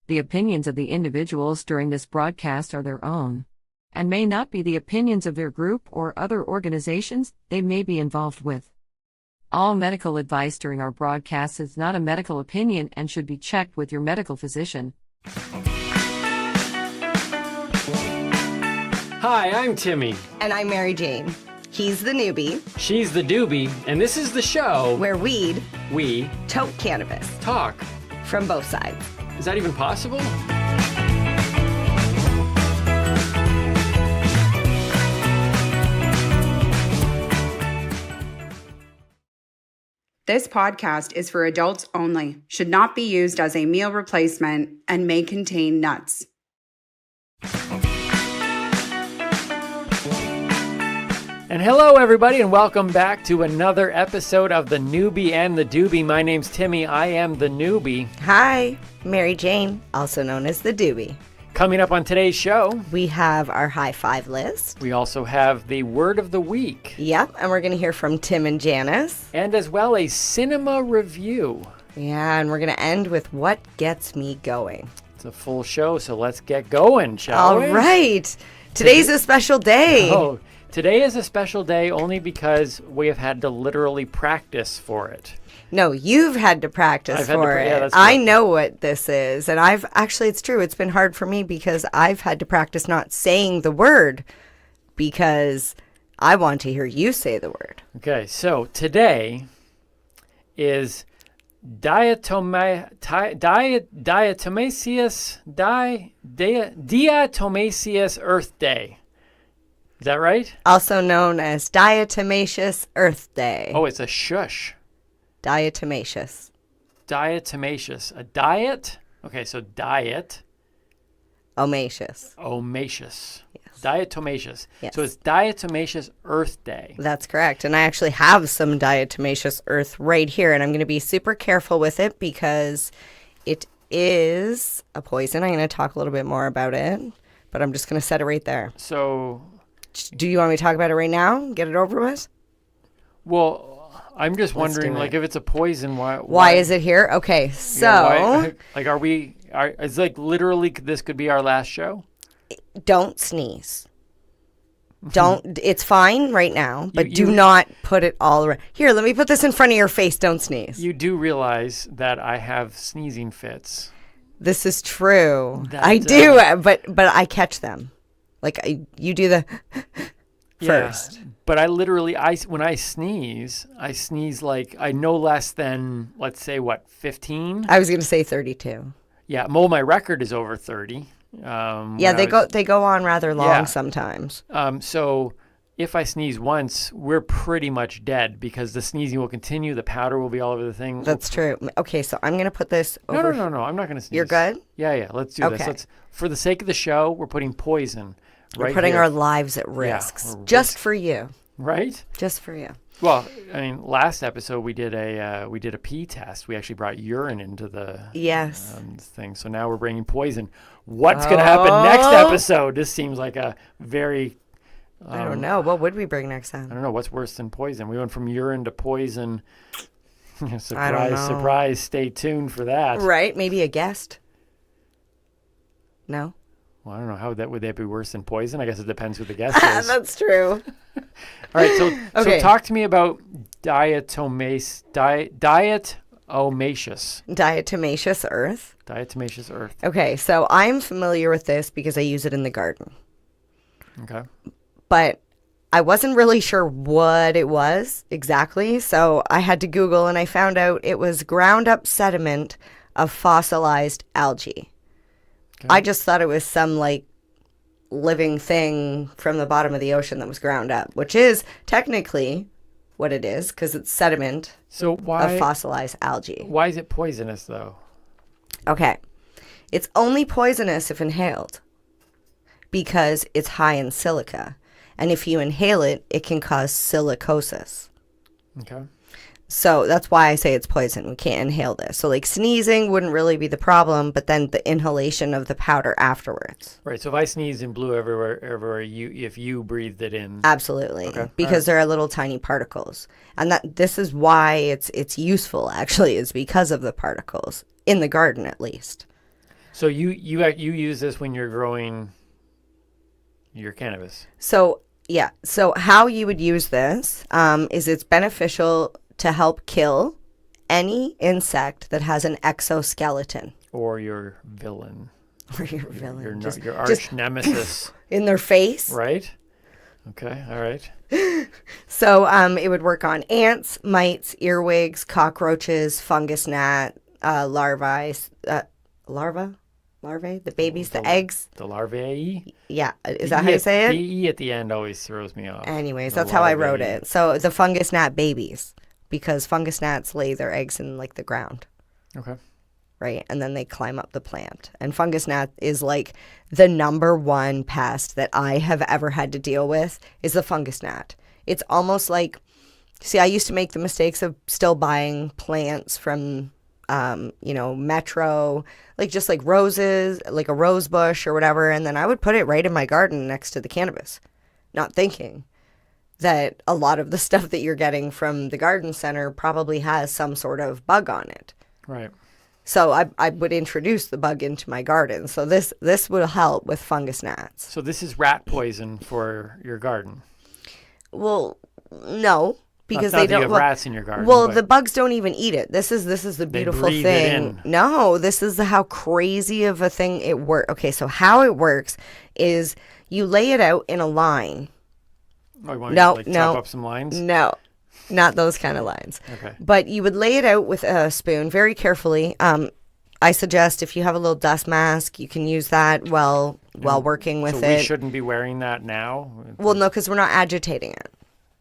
The opinions of the individuals during this broadcast are their own, and may not be the opinions of their group or other organizations they may be involved with. All medical advice during our broadcast is not a medical opinion and should be checked with your medical physician. Hi, I'm Timmy. And I'm Mary Jane. He's the newbie. She's the doobie, and this is the show where we tote cannabis. Talk. From both sides. Is that even possible? This podcast is for adults only, should not be used as a meal replacement, and may contain nuts. And hello, everybody, and welcome back to another episode of the Noobie and the Doobie. My name's Timmy. I am the newbie. Hi, Mary Jane, also known as the doobie. Coming up on today's show, we have our high five list. We also have the word of the week. Yep, and we're going to hear from Tim and Janice. And as well, a cinema review. Yeah, and we're going to end with what gets me going. It's a full show, so let's get going, shall we? All right. Today's a special day. Oh, today is a special day only because we have had to literally practice for it. No, you've had to practice for it. Yeah, I know what this is. And it's true. It's been hard for me because I've had to practice not saying the word because I want to hear you say the word. Okay, so today is Diatomaceous Earth Day. Is that right? Also known as Diatomaceous Earth Day. Oh, it's a shush. Diatomaceous. Diatomaceous. A diet? Okay, so diet. Omaceous. Omaceous. Yes. Diatomaceous. Yes. So it's Diatomaceous Earth Day. That's correct. And I actually have some diatomaceous earth right here. And I'm going to be super careful with it because it is a poison. I'm going to talk a little bit more about it. But I'm just going to set it right there. So do you want me to talk about it right now? Get it over with? Well, I'm just wondering, like, if it's a poison, why is it here? Okay, so it's like literally this could be our last show. Don't sneeze. Don't. It's fine right now, but do not put it all around. Here, let me put this in front of your face. Don't sneeze. You do realize that I have sneezing fits. This is true. I do, but I catch them. Like you do the first. Yeah, but I literally, when I sneeze like I no less than, let's say, 15? I was going to say 32. Yeah, well, my record is over 30. They go on rather long sometimes. So if I sneeze once, we're pretty much dead because the sneezing will continue. The powder will be all over the thing. That's true. Okay, so I'm going to put this over. No. I'm not going to sneeze. You're good? Yeah. Let's do this. For the sake of the show, we're putting poison. We're putting our lives at risk, just for you. Right? Just for you. Well, I mean, last episode we did a pee test. We actually brought urine into the thing. So now we're bringing poison. What's going to happen next episode? This seems like a very... I don't know. What would we bring next time? I don't know. What's worse than poison? We went from urine to poison. Surprise, I don't know. surprise. Stay tuned for that. Right? Maybe a guest? No? Well, I don't know. How would that be worse than poison? I guess it depends who the guest is. That's true. All right. So talk to me about Diatomaceous. Diatomaceous earth. Diatomaceous earth. Okay. So I'm familiar with this because I use it in the garden. Okay. But I wasn't really sure what it was exactly. So I had to Google and I found out it was ground up sediment of fossilized algae. Okay. I just thought it was some living thing from the bottom of the ocean that was ground up, which is technically what it is because it's sediment of fossilized algae. Why is it poisonous though? Okay. It's only poisonous if inhaled because it's high in silica. And if you inhale it, it can cause silicosis. Okay. So that's why I say it's poison. We can't inhale this. So sneezing wouldn't really be the problem, but then the inhalation of the powder afterwards. Right. So if I sneezed and blew everywhere, if you breathed it in. Absolutely. Okay. Because there are little tiny particles. And this is why it's useful, actually, is because of the particles, in the garden at least. So you use this when you're growing your cannabis. So yeah. So how you would use this is it's beneficial to help kill any insect that has an exoskeleton. Or your villain. Or your villain. Your arch nemesis. In their face. Right? Okay, all right. So it would work on ants, mites, earwigs, cockroaches, fungus gnat, larvae, the babies, the eggs. The larvae? Yeah, is that how you say it? The E at the end always throws me off. Anyways, that's how I wrote it. So the fungus gnat babies, because fungus gnats lay their eggs in like the ground. Okay. Right, and then they climb up the plant. And fungus gnat is like the number one pest that I have ever had to deal with is the fungus gnat. It's almost like, see, I used to make the mistakes of still buying plants from, Metro, like just like roses, like a rose bush or whatever, and then I would put it right in my garden next to the cannabis, not thinking that a lot of the stuff that you're getting from the garden center probably has some sort of bug on it. Right. So I would introduce the bug into my garden. So this will help with fungus gnats. So this is rat poison for your garden. Well, no, because not they that you don't. have rats in your garden. Well, the bugs don't even eat it. This is the beautiful breathe thing. it in. No, this is how crazy of a thing it works. Okay, so how it works is you lay it out in a line. Oh, you want to chop up some lines? No. Not those kind of lines. Okay. But you would lay it out with a spoon very carefully. I suggest if you have a little dust mask, you can use that while working with it. So we shouldn't be wearing that now? Well, no, because we're not agitating it.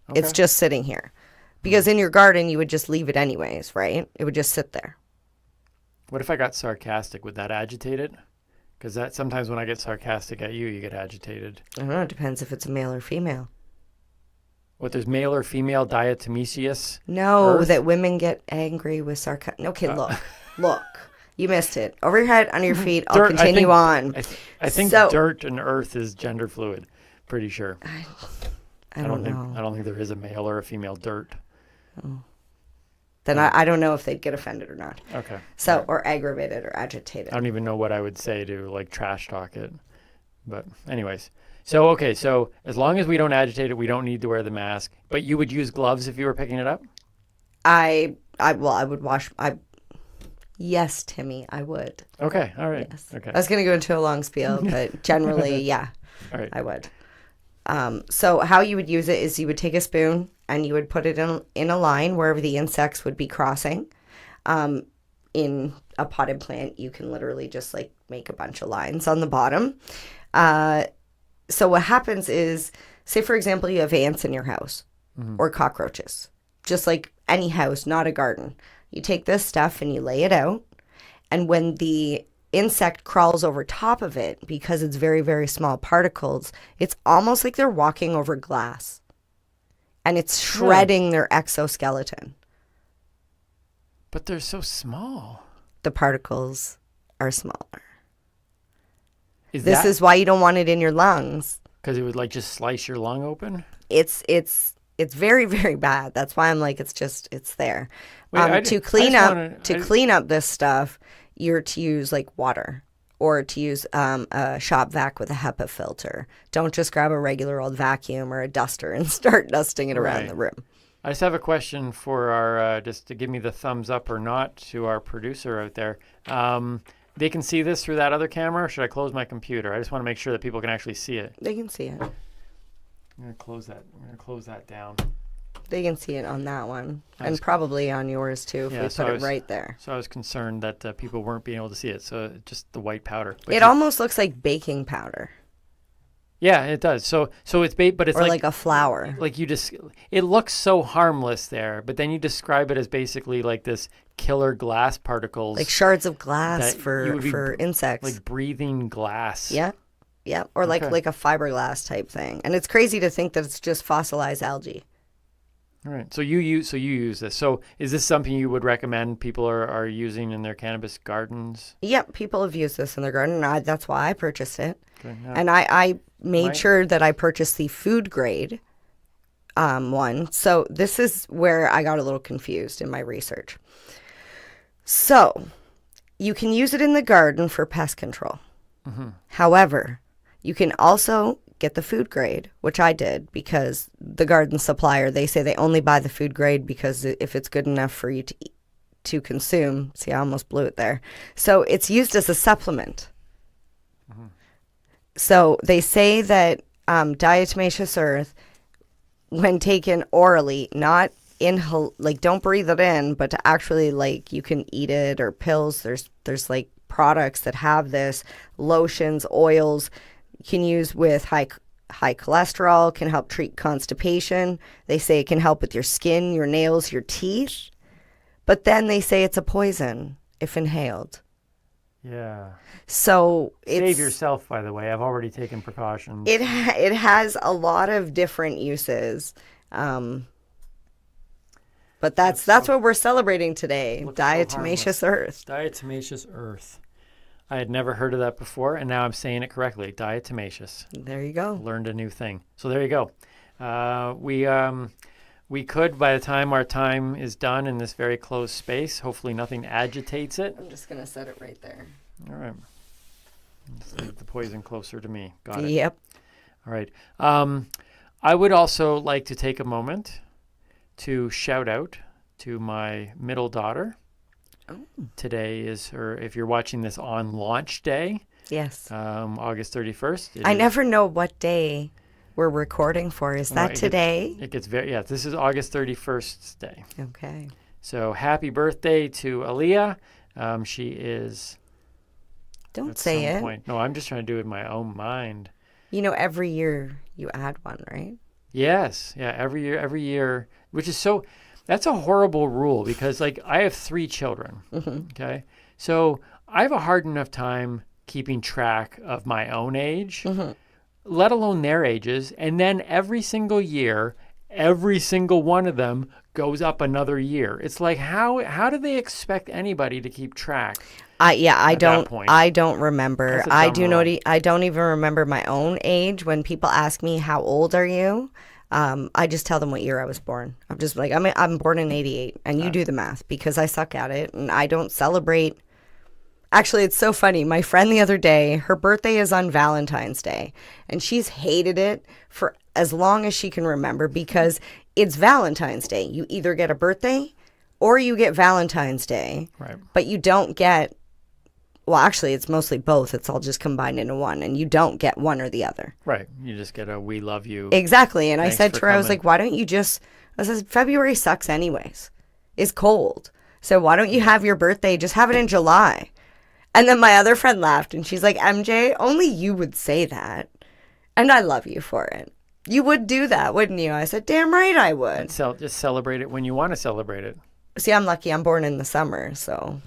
Okay. It's just sitting here. Because in your garden, you would just leave it anyways, right? It would just sit there. What if I got sarcastic? Would that agitate it? Because that sometimes when I get sarcastic at you, you get agitated. I don't know. It depends if it's a male or female. What, there's male or female diatomaceous? No, earth? that women get angry with sarcasm. Okay, look. You missed it. Over your head, under your feet. I'll continue on. I think dirt and earth is gender fluid. Pretty sure. I don't know. I don't think there is a male or a female dirt. Oh. Then I don't know if they'd get offended or not. Okay. So, right. Or aggravated or agitated. I don't even know what I would say to like trash talk it. But anyways. So, okay. So as long as we don't agitate it, we don't need to wear the mask. But you would use gloves if you were picking it up? I would wash. Yes, Timmy, I would. Okay. All right. Yes. Okay. I was going to go into a long spiel, but generally, yeah. All right. I would. So how you would use it is you would take a spoon and you would put it in a line wherever the insects would be crossing. In a potted plant, you can literally just like make a bunch of lines on the bottom. So what happens is, say for example, you have ants in your house or cockroaches, just like any house, not a garden. You take this stuff and you lay it out. And when the insect crawls over top of it, because it's very, very small particles, it's almost like they're walking over glass. And it's shredding their exoskeleton. But they're so small. The particles are smaller. This is why you don't want it in your lungs. Because it would like just slice your lung open? It's very, very bad. That's why I'm like, it's there. Wait, to clean up this stuff, you're to use like water or to use a shop vac with a HEPA filter. Don't just grab a regular old vacuum or a duster and start dusting it around the room. I just have a question for our, just to give me the thumbs up or not to our producer out there. They can see this through that other camera, or should I close my computer? I just want to make sure that people can actually see it. They can see it. I'm going to close that down. They can see it on that one. And probably on yours too, if we put it right there. So I was concerned that people weren't being able to see it. So just the white powder. But it almost looks like baking powder. Yeah, it does. So it's but it's like a flour. Like it looks so harmless there, but then you describe it as basically like this killer glass particles, like shards of glass for insects, like breathing glass. Yeah, or like a fiberglass type thing. And it's crazy to think that it's just fossilized algae. All right. So you use this. So is this something you would recommend people are using in their cannabis gardens? Yep, people have used this in their garden. And that's why I purchased it. Okay, yeah. And I made sure that I purchased the food grade one. So this is where I got a little confused in my research. So You can use it in the garden for pest control. Mm-hmm. However, you can also get the food grade, which I did because the garden supplier, they say they only buy the food grade because if it's good enough for you to consume. See, I almost blew it there. So it's used as a supplement. Mm-hmm. So they say that diatomaceous earth, when taken orally, not like don't breathe it in, but to actually like you can eat it or pills. There's like products that have this, lotions, oils you can use with high cholesterol, can help treat constipation. They say it can help with your skin, your nails, your teeth. But then they say it's a poison if inhaled. Yeah. So save yourself, by the way. I've already taken precautions. It has a lot of different uses. But that's what we're celebrating today. Diatomaceous earth. Diatomaceous earth. I had never heard of that before, and now I'm saying it correctly. Diatomaceous. There you go. Learned a new thing. So there you go. We could, by the time our time is done in this very closed space, hopefully nothing agitates it. I'm just going to set it right there. All right. Just leave the poison closer to me. Got it. Yep. All right. I would also like to take a moment to shout out to my middle daughter. Oh. Today is her, if you're watching this on launch day. Yes. August 31st. I never know what day we're recording for. Is that today? It gets this is August 31st day. Okay. So happy birthday to Aaliyah. She is. Don't say it. Point. No, I'm just trying to do it in my own mind. Every year you add one, right? Yes. Yeah. Every year, which is so. That's a horrible rule because, like, I have 3 children. Mm-hmm. Okay. So I have a hard enough time keeping track of my own age, mm-hmm. let alone their ages. And then every single year, every single one of them goes up another year. It's like, how do they expect anybody to keep track? I don't remember. I don't even remember my own age. When people ask me, how old are you? I just tell them what year I was born. I'm just like, I'm born in 88, and you do the math because I suck at it, and I don't celebrate. Actually, it's so funny. My friend the other day, her birthday is on Valentine's Day, and she's hated it for as long as she can remember because it's Valentine's Day. You either get a birthday or you get Valentine's Day, right? But you don't get. Well, actually, it's mostly both. It's all just combined into one, and you don't get one or the other. Right. You just get a "we love you." Exactly. And I said to her, I was like, why don't you just... I said, February sucks anyways. It's cold. So why don't you have your birthday, just have it in July? And then my other friend laughed, and she's like, MJ, only you would say that. And I love you for it. You would do that, wouldn't you? I said, damn right I would. Just celebrate it when you want to celebrate it. See, I'm lucky. I'm born in the summer, so...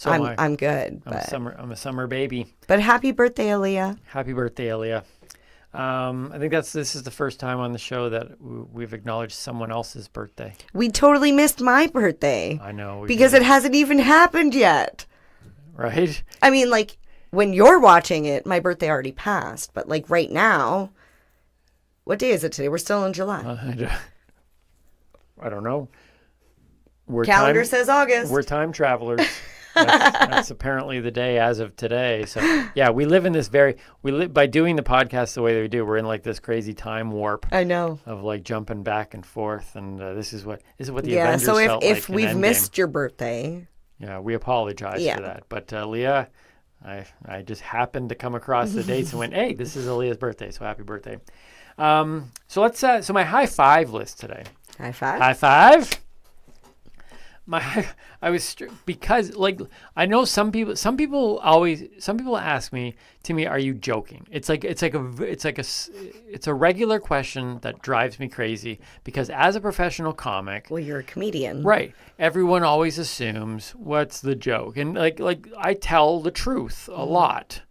I'm good. I'm a summer baby. But happy birthday, Aaliyah. Happy birthday, Aaliyah. I think this is the first time on the show that we've acknowledged someone else's birthday. We totally missed my birthday. I know. Because it hasn't even happened yet. Right? I mean, like, when you're watching it, my birthday already passed. But, like, right now, what day is it today? We're still in July. I don't know. Calendar says August. We're time travelers. That's apparently the day as of today. So yeah, we live in this by doing the podcast the way that we do, we're in like this crazy time warp. I know. Of like jumping back and forth, and this is what the Avengers felt like. Yeah, so if we've missed your birthday, yeah, we apologize for that. But Leah, I just happened to come across the dates and went, hey, this is Aaliyah's birthday, so happy birthday. So let's so my high five list today. High five. High five. Because like I know some people ask me, Timmy, are you joking? It's a regular question that drives me crazy because as a professional comic, well, you're a comedian, right? Everyone always assumes what's the joke, and like I tell the truth a lot,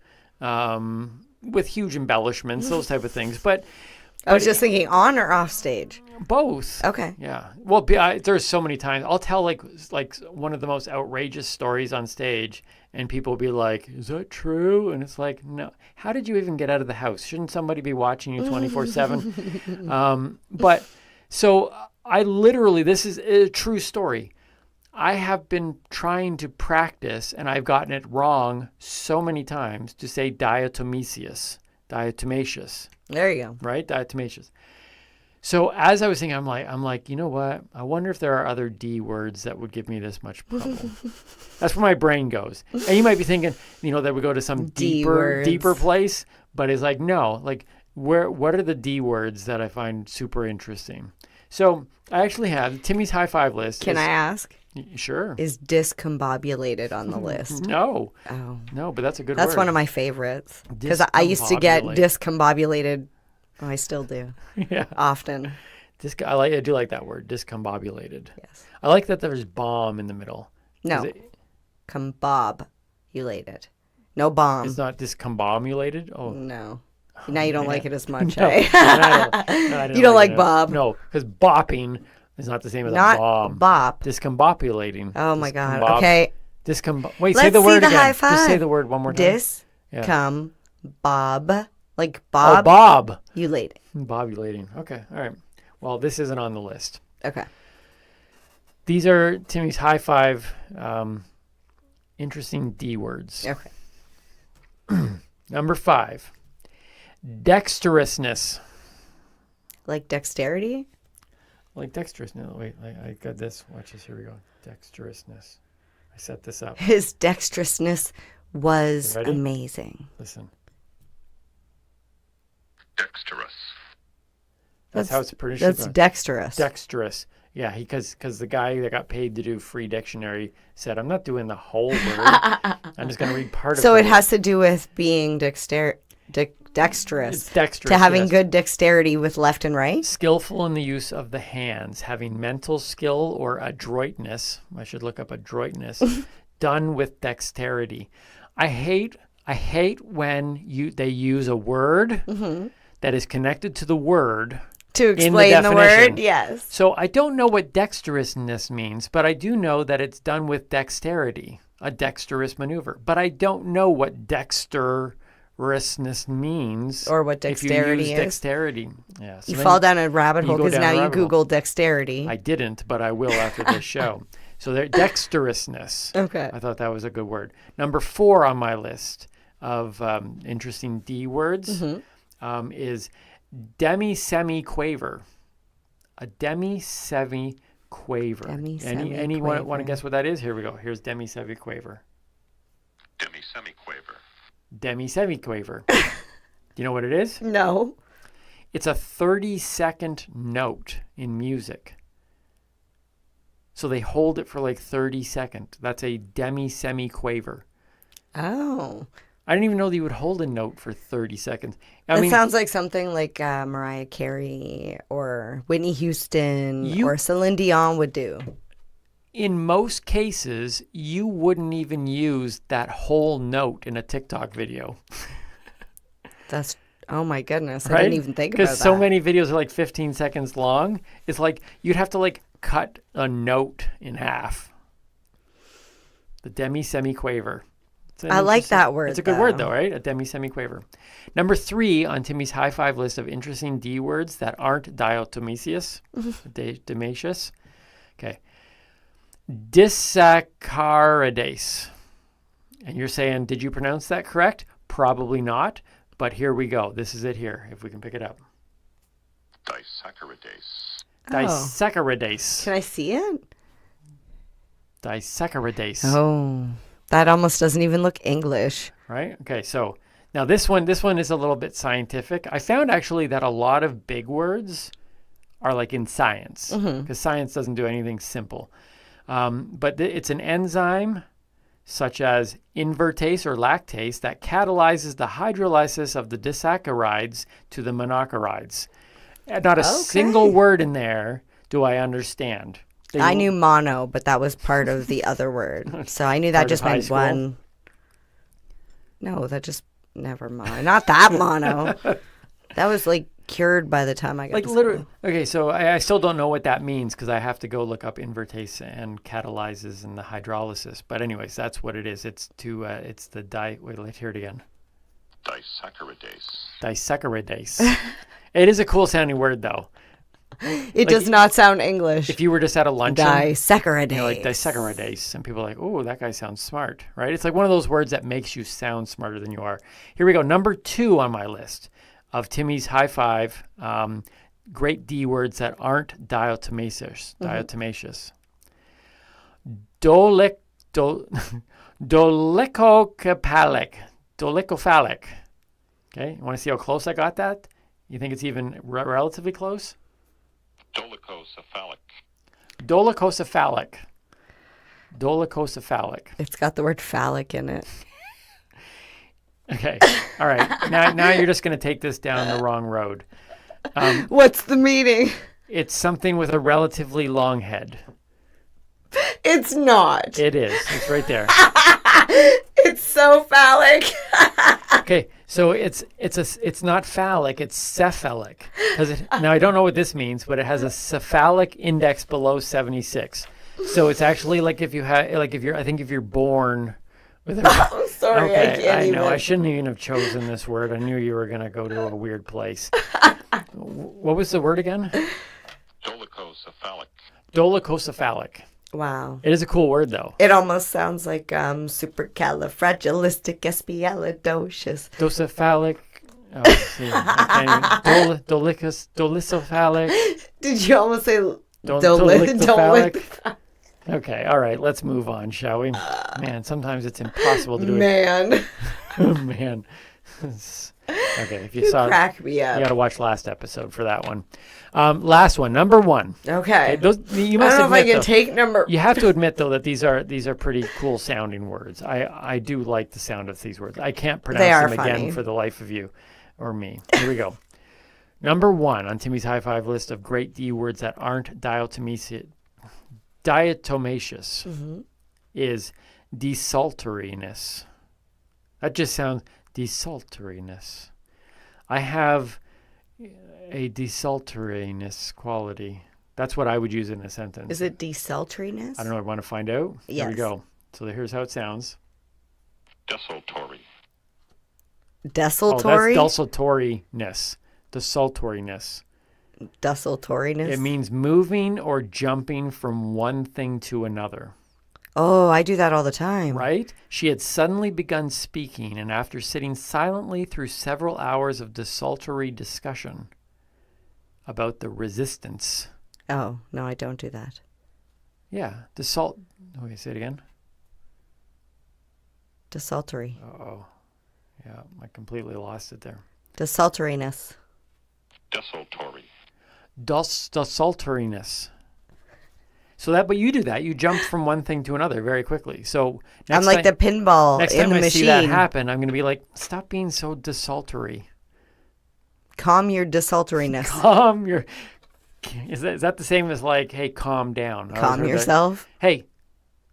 with huge embellishments, those type of things, but. I was just thinking on or off stage? Both. Okay. Yeah. Well, there's so many times I'll tell like one of the most outrageous stories on stage and people will be like, is that true? And it's like, no. How did you even get out of the house? Shouldn't somebody be watching you 24/7? But so I literally, this is a true story. I have been trying to practice, and I've gotten it wrong so many times, to say diatomaceous. Diatomaceous. There you go. Right? Diatomaceous. So as I was thinking, I'm like, you know what? I wonder if there are other D words that would give me this much trouble. That's where my brain goes. And you might be thinking, that we go to some deeper place, but it's like, no, like what are the D words that I find super interesting? So I actually have Timmy's high five list. Can I ask? Sure. Is discombobulated on the list? No. Oh. No, but that's a good word. That's one of my favorites. Because I used to get discombobulated. Oh, I still do. Yeah. Often. I do like that word, discombobulated. Yes. I like that there's bomb in the middle. No. Combobulated. No bomb. It's not discombobulated? Oh. No. Now you don't like it as much, No, eh? I You don't like Bob. No, because bopping is not the same as Not a bomb. bop. Discombobulating. Oh my God. Okay. Wait, Let's say the see word the again. high five. Just say the word one more time. Discombob. Like Bob. Oh, Bob. You late. Bobulating. Okay. All right. Well, this isn't on the list. Okay. These are Timmy's high five interesting D words. Okay. Number 5. Dexterousness. Like dexterity? Like dexterousness. Wait, I got this. Watch this. Here we go. Dexterousness. I set this up. His dexterousness was amazing. Listen. Dexterous. That's how it's pronounced. That's dexterous. Dexterous. Yeah, because the guy that got paid to do free dictionary said, I'm not doing the whole word. I'm just going to read part of it. So it has to do with being dexterous. It's dexterous. To having good dexterity with left and right? Skillful in the use of the hands, having mental skill or adroitness. I should look up adroitness. Done with dexterity. I hate when they use a word that is connected to the word to explain the word. Yes. So I don't know what dexterousness means, but I do know that it's done with dexterity, a dexterous maneuver. But I don't know what dexterousness means, or what dexterity if you use is. Dexterity. Yeah. So you fall down a rabbit hole because now you Google dexterity. I didn't, but I will after this show. So dexterousness. Okay. I thought that was a good word. Number 4 on my list of interesting D words is demi-semi-quaver. A demi-semi-quaver. Anyone want to guess what that is? Here we go. Here's demi-semi-quaver. Demi-semi-quaver. Demi-semi-quaver. Do you know what it is? No. It's a 30-second note in music. So they hold it for like 30 seconds. That's a demi-semi-quaver. Oh. I didn't even know that you would hold a note for 30 seconds. It sounds like something like Mariah Carey or Whitney Houston or Celine Dion would do. In most cases, you wouldn't even use that whole note in a TikTok video. Oh my goodness. Right? I didn't even think about that. Because so many videos are like 15 seconds long. It's like you'd have to like cut a note in half. The demi-semi-quaver. I like that word. It's a good word though, right? A demi-semi-quaver. Number 3 on Timmy's high five list of interesting D words that aren't diatomaceous. Diatomaceous. Okay. Disaccharидase. And you're saying, did you pronounce that correct? Probably not. But here we go. This is it here, if we can pick it up. Disaccharidase. Disaccharidase. Can I see it? Disaccharidase. Oh, that almost doesn't even look English. Right? Okay, so now this one is a little bit scientific. I found actually that a lot of big words are like in science, because science doesn't do anything simple. But it's an enzyme such as invertase or lactase that catalyzes the hydrolysis of the disaccharides to the monochlorides. Not a single word in there do I understand. I knew mono, but that was part of the other word. So I knew that just meant one. No, that just, never mind. Not that mono. That was like cured by the time I got to literally. Okay, so I still don't know what that means because I have to go look up invertase and catalyzes and the hydrolysis. But anyways, that's what it is. It's wait, let's hear it again. Disaccharidase. Disaccharidase. It is a cool sounding word though. It does not sound English. If you were just at a luncheon, Disaccharidase. like disaccharidase, and people are like, oh, that guy sounds smart, right? It's like one of those words that makes you sound smarter than you are. Here we go. Number 2 on my list of Timmy's high five, great D words that aren't diatomaceous. Diatomaceous. Dolichocephalic. Dolichocephalic. Okay, you want to see how close I got that? You think it's even relatively close? Dolichocephalic. Dolichocephalic. Dolichocephalic. It's got the word phallic in it. Okay. All right. Now you're just going to take this down the wrong road. What's the meaning? It's something with a relatively long head. It's not. It is. It's right there. It's so phallic. Okay. So it's not phallic. It's cephalic. Now I don't know what this means, but it has a cephalic index below 76. So it's actually like if you're born with a. Oh, sorry, okay, I can't I know. even. I shouldn't even have chosen this word. I knew you were going to go to a weird place. What was the word again? Dolichocephalic. Dolichocephalic. Wow. It is a cool word, though. It almost sounds like supercalifragilisticexpialidocious. Docephalic. Oh, see, I can't even. Dolichocephalic. Did you almost say Dolichocephalic. Okay, all right, let's move on, shall we? Man, sometimes it's impossible to do it. Man. Man. Okay, if you saw crack me up. you got to watch last episode for that one. Last one, number 1. Okay. You I must don't know if I admit, can though, take number. you have to admit, though, that these are pretty cool sounding words. I do like the sound of these words. I can't pronounce them again for the life of you or me. Here we go. Number 1 on Timmy's high five list of great D words that aren't diatomaceous is desultoriness. That just sounds desultoriness. I have a desultoriness quality. That's what I would use in a sentence. Is it desultoriness? I don't know. I want to find out. Yes. Here we go. So here's how it sounds. Desultory. Desultory? Oh, that's desultoriness. Desultoriness. Desultoriness? It means moving or jumping from one thing to another. Oh, I do that all the time. Right? She had suddenly begun speaking, and after sitting silently through several hours of desultory discussion about the resistance. Oh, no, I don't do that. Yeah, okay, say it again. Desultory. Uh-oh. Yeah, I completely lost it there. Desultoriness. Desultory. Desultoriness. But you do that. You jump from one thing to another very quickly. So I'm like the pinball next in time the I machine. see that happen, I'm going to be like, stop being so desultory. Calm your desultoriness. Calm your. Is that the same as like, hey, calm down? Calm yourself. Hey,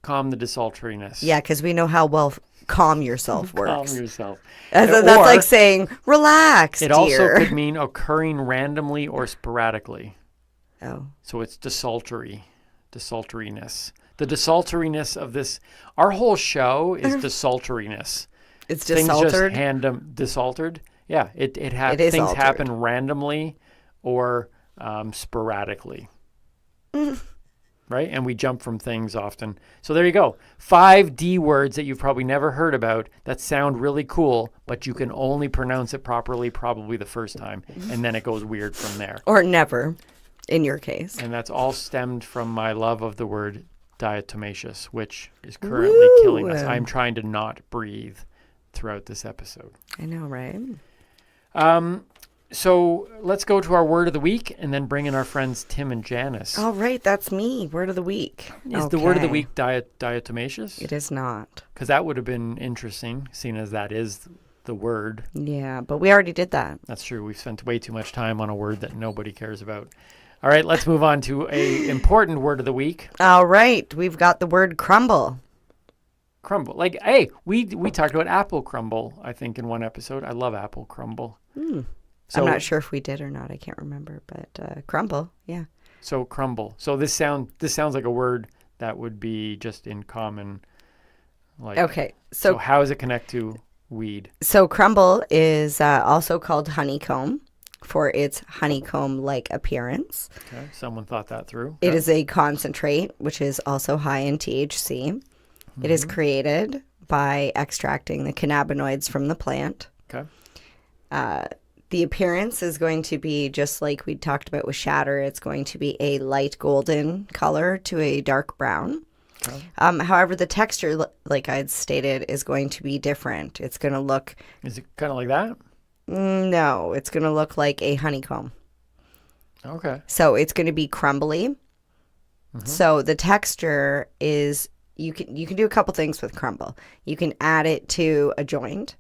calm the desultoriness. Yeah, because we know how well calm yourself works. Calm yourself. That's like saying, relax, It dear. also could mean occurring randomly or sporadically. Oh. So it's desultoriness. The desultoriness of this. Our whole show is desultoriness. It's Things desultored? just desultored. Yeah, it It has is things altered. happen randomly or sporadically. Right? And we jump from things often. So there you go. 5 D words that you've probably never heard about that sound really cool, but you can only pronounce it properly probably the first time. And then it goes weird from there. Or never, in your case. And that's all stemmed from my love of the word diatomaceous, which is currently killing us. I'm trying to not breathe throughout this episode. I know, right? So let's go to our word of the week and then bring in our friends Tim and Janice. All right, that's me. Word of the week. Is the word of the week diatomaceous? It is not. Because that would have been interesting, seeing as that is the word. Yeah, but we already did that. That's true. We've spent way too much time on a word that nobody cares about. All right, let's move on to a important word of the week. All right, we've got the word crumble. Crumble. Like, hey, we talked about apple crumble, I think, in one episode. I love apple crumble. So, I'm not sure if we did or not. I can't remember, but crumble, yeah. So crumble. So this sounds like a word that would be just in common. Like, Okay, so how does it connect to weed? So crumble is also called honeycomb, for its honeycomb-like appearance. Okay, someone thought that through. It is a concentrate, which is also high in THC. It is created by extracting the cannabinoids from the plant. Okay. The appearance is going to be just like we talked about with shatter. It's going to be a light golden color to a dark brown. Okay. However, the texture, like I had stated, is going to be different. It's going to look... Is it kind of like that? No, it's going to look like a honeycomb. Okay. So it's going to be crumbly. So the texture is... You can do a couple things with crumble. You can add it to a joint.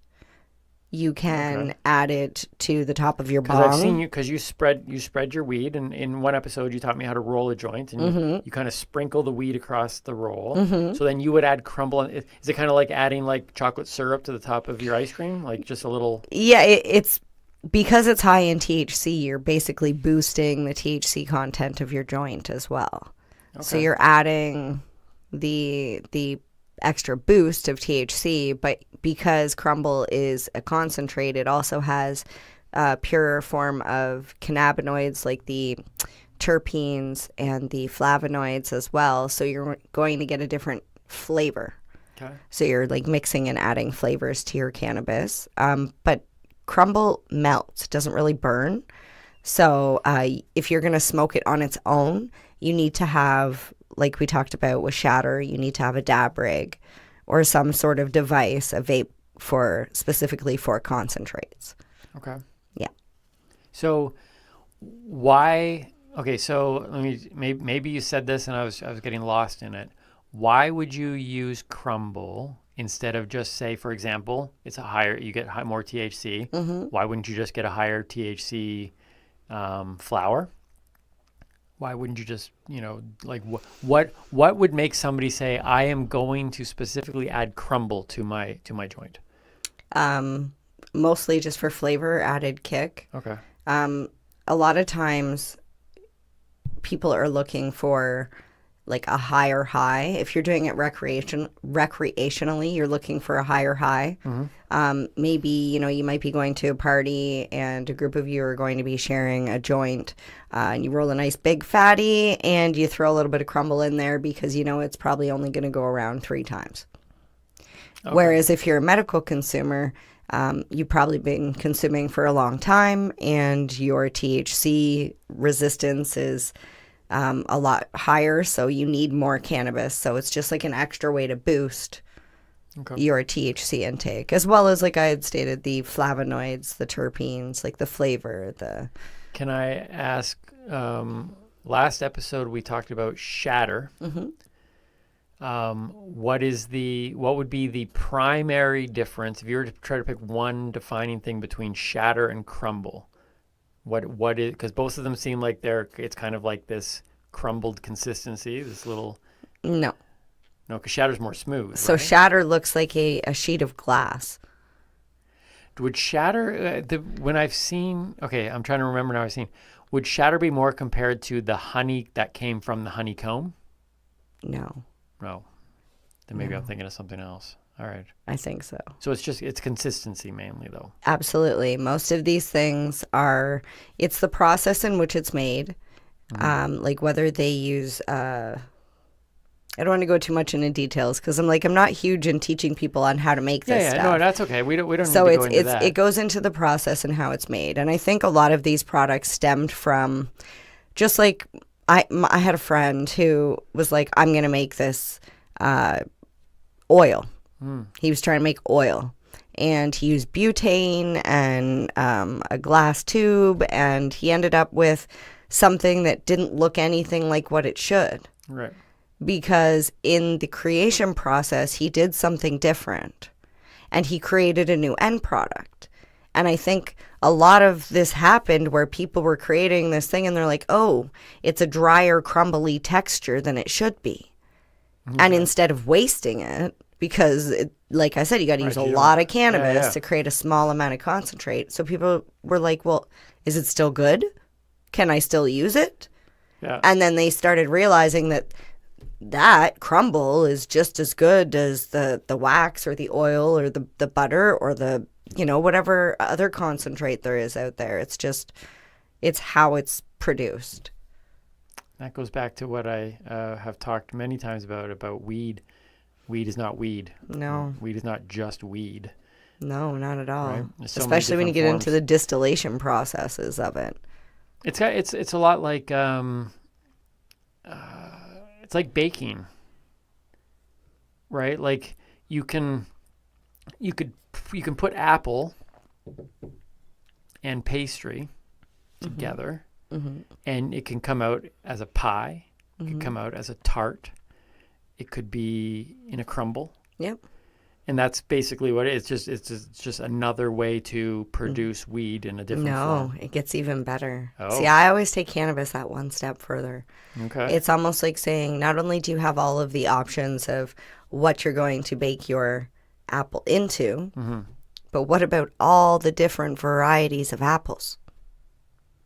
You can add it to the top of your bong. Because I've seen you, because you spread your weed, and in one episode you taught me how to roll a joint, and you kind of sprinkle the weed across the roll. So then you would add crumble. Is it kind of like adding like chocolate syrup to the top of your ice cream, like just a little? Yeah, it's because it's high in THC. You're basically boosting the THC content of your joint as well. Okay. So you're adding the extra boost of THC, but because crumble is a concentrate, it also has a purer form of cannabinoids like the terpenes and the flavonoids as well. So you're going to get a different flavor. Okay. So you're like mixing and adding flavors to your cannabis. But crumble melts, doesn't really burn. So if you're going to smoke it on its own, you need to have, like we talked about with shatter, you need to have a dab rig or some sort of device, a vape specifically for concentrates. Okay. Yeah. So why? Okay. So let me. Maybe you said this, and I was getting lost in it. Why would you use crumble instead of just say, for example, it's a higher, you get more THC. Why wouldn't you just get a higher THC flower? Why wouldn't you just, like what would make somebody say, I am going to specifically add crumble to my joint? Mostly just for flavor, added kick. Okay. A lot of times people are looking for like a higher high. If you're doing it recreationally, you're looking for a higher high. Maybe, you might be going to a party and a group of you are going to be sharing a joint, and you roll a nice big fatty and you throw a little bit of crumble in there because it's probably only going to go around 3 times. Okay. Whereas if you're a medical consumer, you've probably been consuming for a long time and your THC resistance is a lot higher, so you need more cannabis. So it's just like an extra way to boost your THC intake, as well as, like I had stated, the flavonoids, the terpenes, like the flavor. Can I ask? Last episode we talked about shatter. What would be the primary difference if you were to try to pick one defining thing between shatter and crumble? What is, because both of them seem like it's kind of like this crumbled consistency, this little... No, because shatter's more smooth. So right? shatter looks like a sheet of glass. Would shatter, when I've seen, I'm trying to remember now I've seen, would shatter be more compared to the honey that came from the honeycomb? No. Then maybe I'm thinking of something else. All right. I think so. So it's consistency mainly, though. Absolutely. Most of these things it's the process in which it's made. Like whether they use, I don't want to go too much into details because I'm not huge in teaching people on how to make this stuff. No, that's okay. We don't need to go into that. It goes into the process and how it's made. And I think a lot of these products stemmed from just like, I had a friend who was like, I'm going to make this oil. He was trying to make oil, and he used butane and a glass tube, and he ended up with something that didn't look anything like what it should. Right. Because in the creation process, he did something different, and he created a new end product. And I think a lot of this happened where people were creating this thing, and they're like, oh, it's a drier, crumbly texture than it should be. Okay. And instead of wasting it, because, like I said, you got to use a lot of cannabis to create a small amount of concentrate. So people were like, well, is it still good? Can I still use it? Yeah. And then they started realizing that that crumble is just as good as the wax or the oil or the butter or the, whatever other concentrate there is out there. It's how it's produced. That goes back to what I have talked many times about weed. Weed is not weed. No. Weed is not just weed. No, not at all. Right? Especially when you get into the distillation processes of it. It's a lot like it's like baking, right? Like you can put apple and pastry together, and it can come out as a pie. It can come out as a tart. It could be in a crumble. Yep. And that's basically what it is. It's just another way to produce weed in a different form. No, it gets even better. Oh. See, I always take cannabis that one step further. Okay. It's almost like saying not only do you have all of the options of what you're going to bake your apple into, but what about all the different varieties of apples?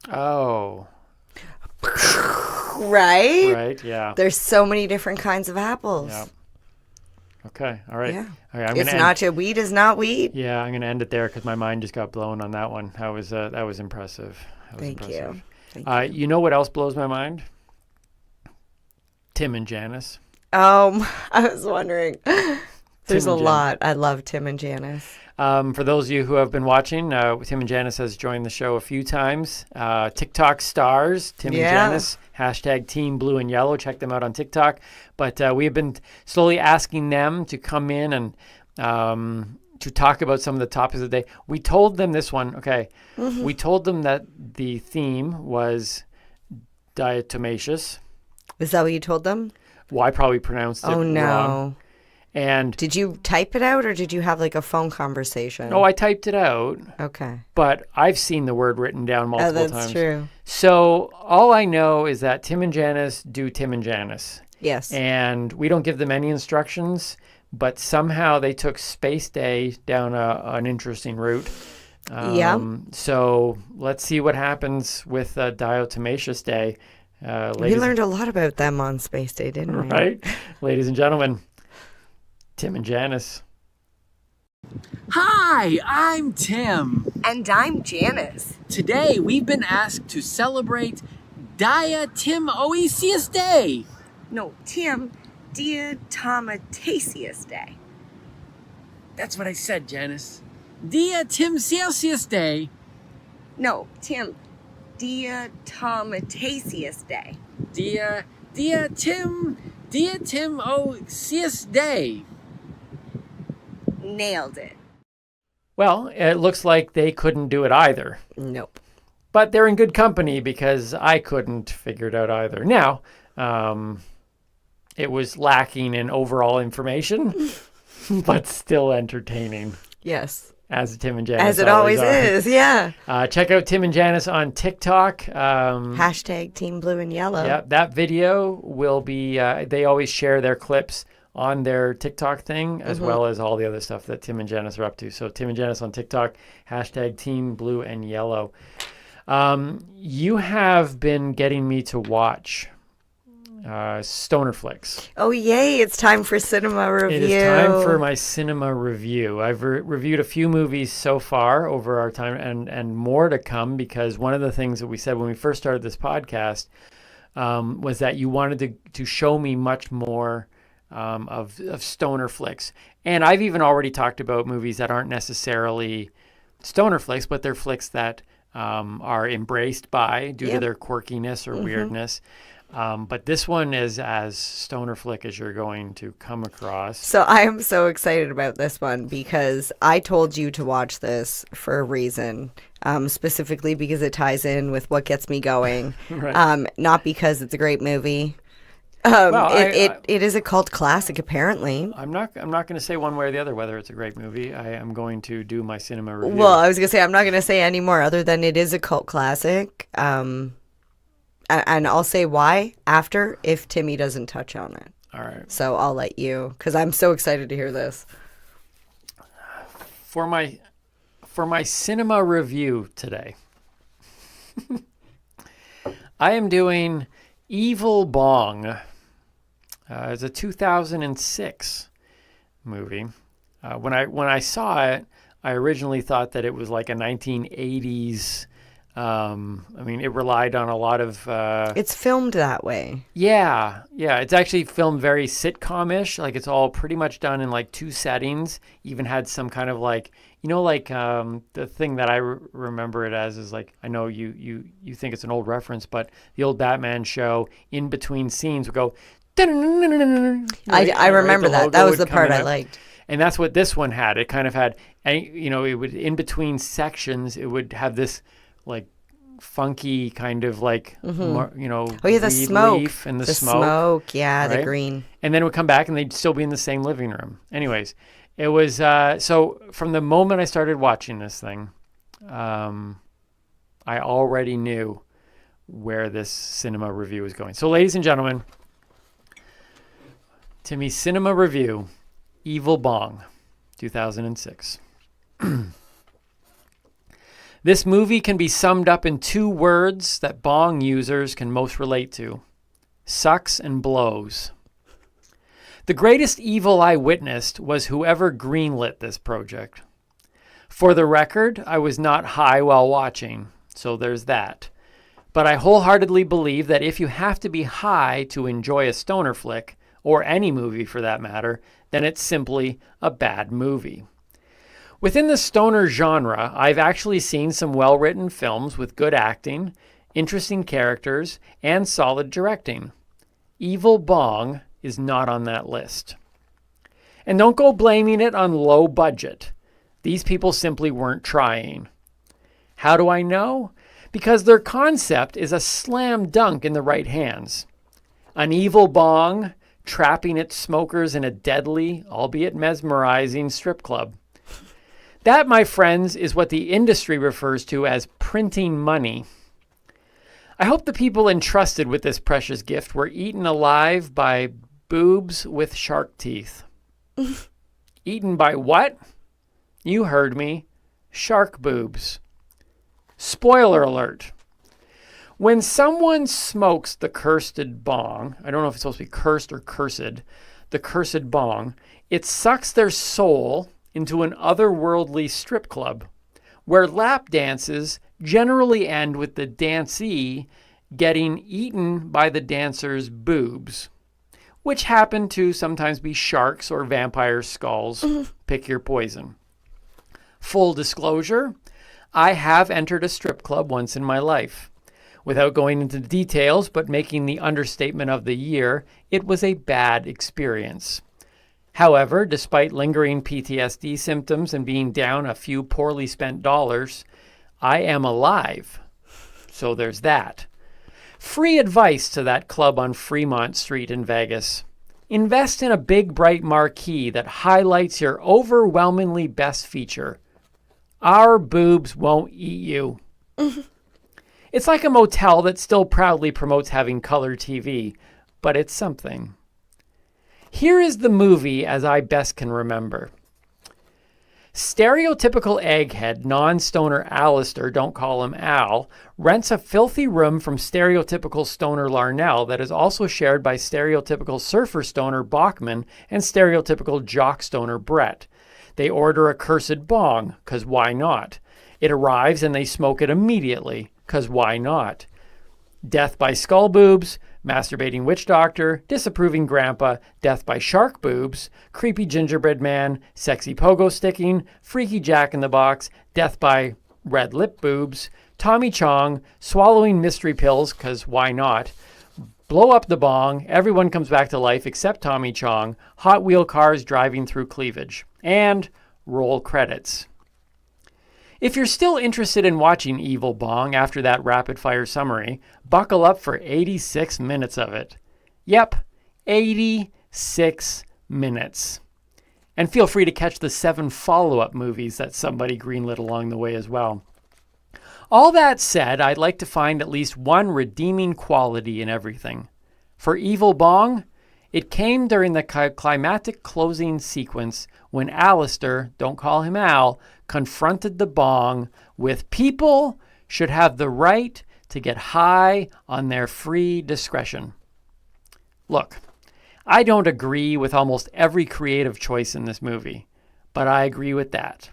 Oh. Right? Right, yeah. There's so many different kinds of apples. Yeah. Okay, all right. Yeah. All right, Weed is not weed. Yeah, I'm going to end it there because my mind just got blown on that one. That was impressive. Thank you. You know what else blows my mind? Tim and Janice. I was wondering. There's a and lot. I love Tim and Janice. For those of you who have been watching, Tim and Janice has joined the show a few times. TikTok stars, Tim and Janice, hashtag Team Blue and Yellow. Check them out on TikTok. But we have been slowly asking them to come in and to talk about some of the topics of the day. We told them this one, okay. We told them that the theme was Diatomaceous. Is that what you told them? Well, I probably pronounced it wrong. And did you type it out or did you have like a phone conversation? Oh, I typed it out. Okay. But I've seen the word written down multiple times. That's true. So all I know is that Tim and Janice do Tim and Janice. Yes. And we don't give them any instructions, but somehow they took Space Day down an interesting route. So let's see what happens with Diatomaceous Day. We learned a lot about them on Space Day, didn't we? Right? Ladies and gentlemen, Tim and Janice. Hi, I'm Tim. And I'm Janice. Today we've been asked to celebrate Diatomaceous Day. No, Tim, Diatomaceous Day. That's what I said, Janice. Diatomaceous Day. No, Tim, Diatomaceous Day. Diatomaceous Day. Nailed it. Well, it looks like they couldn't do it either. Nope. But they're in good company because I couldn't figure it out either. Now, it was lacking in overall information, but still entertaining. Yes. As Tim and Janice As it always is, yeah. Check out Tim and Janice on TikTok. Hashtag Team Blue and Yellow. Yeah, that video will be, they always share their clips on their TikTok thing, as well as all the other stuff that Tim and Janice are up to. So Tim and Janice on TikTok, hashtag Team Blue and Yellow. You have been getting me to watch stoner flicks. Oh, yay. It's time for cinema review. It is time for my cinema review. I've reviewed a few movies so far over our time and more to come, because one of the things that we said when we first started this podcast was that you wanted to show me much more of stoner flicks. And I've even already talked about movies that aren't necessarily stoner flicks, but they're flicks that are embraced by due to their quirkiness or weirdness. But this one is as stoner flick as you're going to come across. So I am so excited about this one because I told you to watch this for a reason, specifically because it ties in with what gets me going, Right. Not because it's a great movie. It is a cult classic, apparently. I'm not going to say one way or the other whether it's a great movie. I am going to do my cinema review. Well, I was going to say I'm not going to say any more other than it is a cult classic. And I'll say why after if Timmy doesn't touch on it. All right. So I'll let you, because I'm so excited to hear this. For my cinema review today, I am doing Evil Bong. It's a 2006 movie. When I saw it, I originally thought that it was like a 1980s. I mean, it relied on a lot of. It's filmed that way. Yeah. It's actually filmed very sitcom-ish. Like it's all pretty much done in like two settings. Even had some kind of like, the thing that I remember it as is like, I know you think it's an old reference, but the old Batman show, in between scenes would go. I remember that. That was the part I liked. And that's what this one had. It kind of had, it would, in between sections, it would have this like funky kind of like, the smoke. Leaf and the smoke. Yeah, right? The green. And then it would come back and they'd still be in the same living room. Anyways, it was, so from the moment I started watching this thing, I already knew where this cinema review was going. So ladies and gentlemen, Timmy's cinema review, Evil Bong, 2006. This movie can be summed up in two words that Bong users can most relate to: sucks and blows. The greatest evil I witnessed was whoever greenlit this project. For the record, I was not high while watching, so there's that. But I wholeheartedly believe that if you have to be high to enjoy a stoner flick, or any movie for that matter, then it's simply a bad movie. Within the stoner genre, I've actually seen some well-written films with good acting, interesting characters, and solid directing. Evil Bong is not on that list. And don't go blaming it on low budget. These people simply weren't trying. How do I know? Because their concept is a slam dunk in the right hands. An evil bong trapping its smokers in a deadly, albeit mesmerizing, strip club. That, my friends, is what the industry refers to as printing money. I hope the people entrusted with this precious gift were eaten alive by boobs with shark teeth. Eaten by what? You heard me. Shark boobs. Spoiler alert. When someone smokes the cursed bong, I don't know if it's supposed to be cursed or cursed, the cursed bong, it sucks their soul into an otherworldly strip club, where lap dances generally end with the dancee getting eaten by the dancer's boobs, which happen to sometimes be sharks or vampire skulls. Pick your poison. Full disclosure, I have entered a strip club once in my life. Without going into the details, but making the understatement of the year, it was a bad experience. However, despite lingering PTSD symptoms and being down a few poorly spent dollars, I am alive. So there's that. Free advice to that club on Fremont Street in Vegas. Invest in a big, bright marquee that highlights your overwhelmingly best feature. Our boobs won't eat you. It's like a motel that still proudly promotes having color TV, but it's something. Here is the movie as I best can remember. Stereotypical egghead, non-stoner Alistair, don't call him Al, rents a filthy room from stereotypical stoner Larnell that is also shared by stereotypical surfer stoner Bachman and stereotypical jock stoner Brett. They order a cursed bong, 'cause why not? It arrives and they smoke it immediately, 'cause why not? Death by skull boobs, masturbating witch doctor, disapproving grandpa, death by shark boobs, creepy gingerbread man, sexy pogo sticking, freaky jack in the box, death by red lip boobs, Tommy Chong, swallowing mystery pills, 'cause why not? Blow up the bong, everyone comes back to life except Tommy Chong, Hot Wheel cars driving through cleavage, and roll credits. If you're still interested in watching Evil Bong after that rapid-fire summary, buckle up for 86 minutes of it. Yep, 86 minutes. And feel free to catch the 7 follow-up movies that somebody greenlit along the way as well. All that said, I'd like to find at least one redeeming quality in everything. For Evil Bong, it came during the climactic closing sequence when Alistair, don't call him Al, confronted the bong with people should have the right to get high on their free discretion. Look, I don't agree with almost every creative choice in this movie, but I agree with that.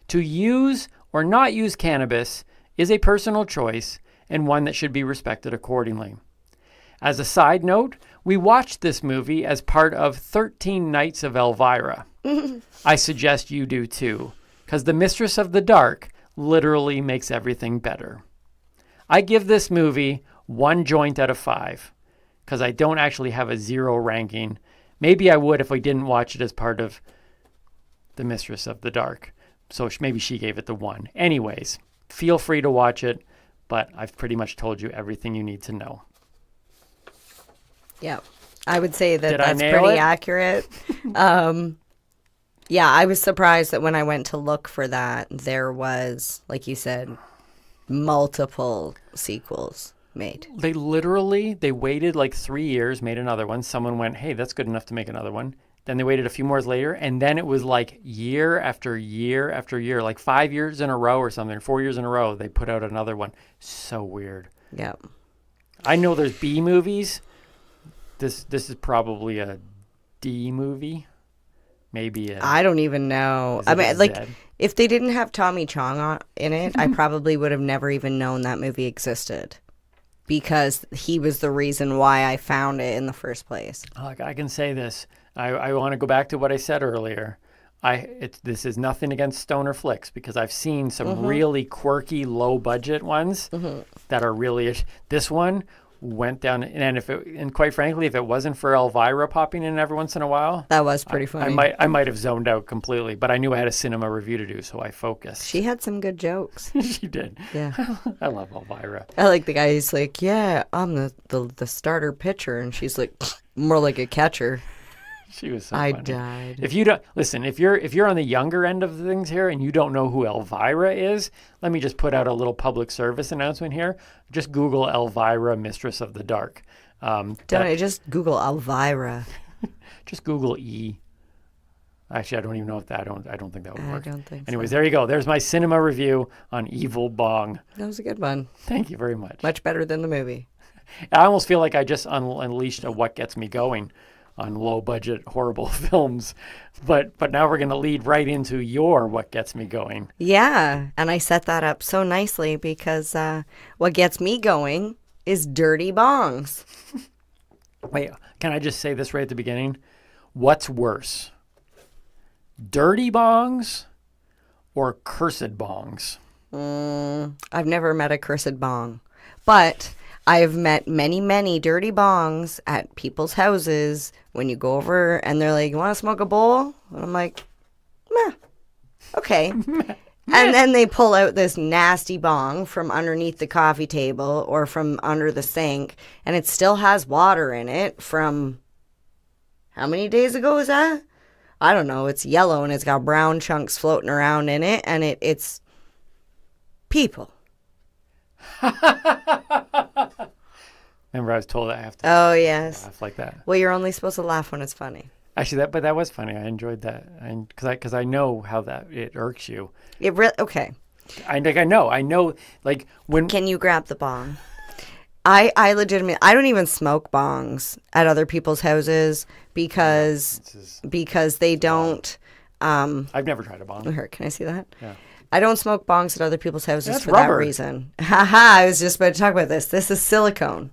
To use or not use cannabis is a personal choice and one that should be respected accordingly. As a side note, we watched this movie as part of 13 Nights of Elvira. I suggest you do too, because the Mistress of the Dark literally makes everything better. I give this movie 1 joint out of 5, because I don't actually have a 0 ranking. Maybe I would if I didn't watch it as part of the Mistress of the Dark. So maybe she gave it the 1. Anyways, feel free to watch it, but I've pretty much told you everything you need to know. Yeah, I would say that Did I that's nail pretty it? accurate. Yeah, I was surprised that when I went to look for that, there was, like you said, multiple sequels made. They waited like 3 years, made another one. Someone went, hey, that's good enough to make another one. Then they waited a few more later, and then it was like year after year after year, like 5 years in a row or something, 4 years in a row, they put out another one. So weird. Yeah. I know there's B movies. This is probably a D movie. Maybe I don't even know. I mean, like, Z? if they didn't have Tommy Chong in it, I probably would have never even known that movie existed, because he was the reason why I found it in the first place. Like, I can say this. I want to go back to what I said earlier. This is nothing against stoner flicks, because I've seen some really quirky, low budget ones that are really. This one went down, and quite frankly, if it wasn't for Elvira popping in every once in a while, That was pretty funny. I might have zoned out completely. But I knew I had a cinema review to do, so I focused. She had some good jokes. She did. Yeah. I love Elvira. I like the guy who's like, yeah, I'm the starter pitcher. And she's like, more like a catcher. She was so I funny. died. If you don't listen, if you're on the younger end of things here and you don't know who Elvira is, let me just put out a little public service announcement here. Just Google Elvira, Mistress of the Dark. Just Google Elvira. Just Google E. Actually, I don't even know if that. I don't think that would work. I don't think Anyways, so. there you go. There's my cinema review on Evil Bong. That was a good one. Thank you very much. Much better than the movie. I almost feel like I just unleashed a What Gets Me Going on low budget horrible films, but now we're going to lead right into your What Gets Me Going. Yeah, and I set that up so nicely because what gets me going is dirty bongs. Wait, can I just say this right at the beginning? What's worse, dirty bongs or cursed bongs? I've never met a cursed bong, but I've met many, many dirty bongs at people's houses when you go over and they're like, you want to smoke a bowl? And I'm like, meh, okay. And then they pull out this nasty bong from underneath the coffee table or from under the sink, and it still has water in it from, how many days ago was that? I don't know. It's yellow and it's got brown chunks floating around in it, and it's people. Remember, I was told I have to Oh, yes. laugh like that. Well, you're only supposed to laugh when it's funny. Actually, that was funny. I enjoyed that, and because I know how that it irks you. It really okay. I know. Like when Can you grab the bong? I legitimately, I don't even smoke bongs at other people's houses because they don't. I've never tried a bong. Here, can I see that? Yeah. I don't smoke bongs at other people's houses That's for rubber. that reason. Haha, I was just about to talk about this. This is silicone.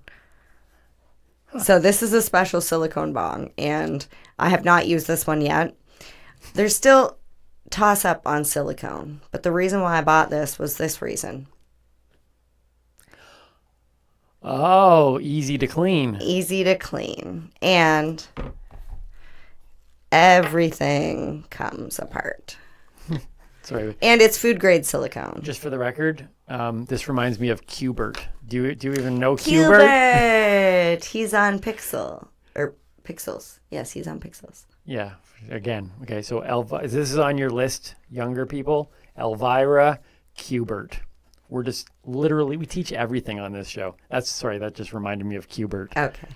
So this is a special silicone bong, and I have not used this one yet. There's still toss up on silicone, but the reason why I bought this was this reason. Oh, easy to clean. Easy to clean, and everything comes apart. Sorry. And it's food grade silicone. Just for the record, this reminds me of Qbert. Do you even know Qbert? Qbert! He's on Pixels. Yes, he's on Pixels. Yeah. Again. Okay. So this is on your list, younger people. Elvira, Qbert. We're just literally we teach everything on this show. That just reminded me of Qbert. Okay.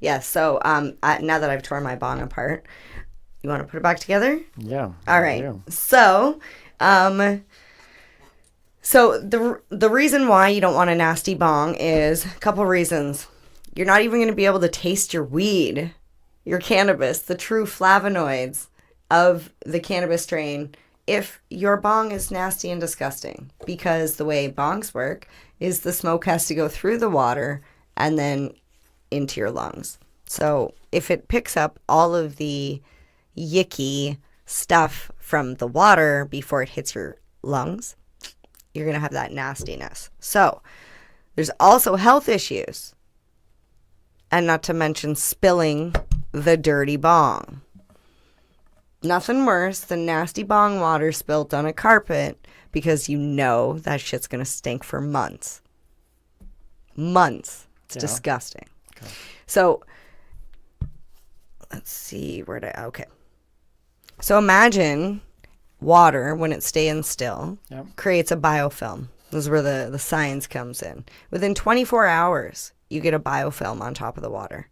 Yeah. So now that I've torn my bong apart, you want to put it back together? Yeah. All right. Yeah. So, the reason why you don't want a nasty bong is a couple reasons. You're not even going to be able to taste your weed your cannabis, the true flavonoids of the cannabis strain, if your bong is nasty and disgusting. Because the way bongs work is the smoke has to go through the water and then into your lungs. So if it picks up all of the yicky stuff from the water before it hits your lungs, you're going to have that nastiness. So there's also health issues. And not to mention spilling the dirty bong. Nothing worse than nasty bong water spilt on a carpet because you know that shit's going to stink for months. Months. It's disgusting. Okay. So, let's see. Okay. So imagine water, when it's staying still, creates a biofilm. This is where the science comes in. Within 24 hours, you get a biofilm on top of the water.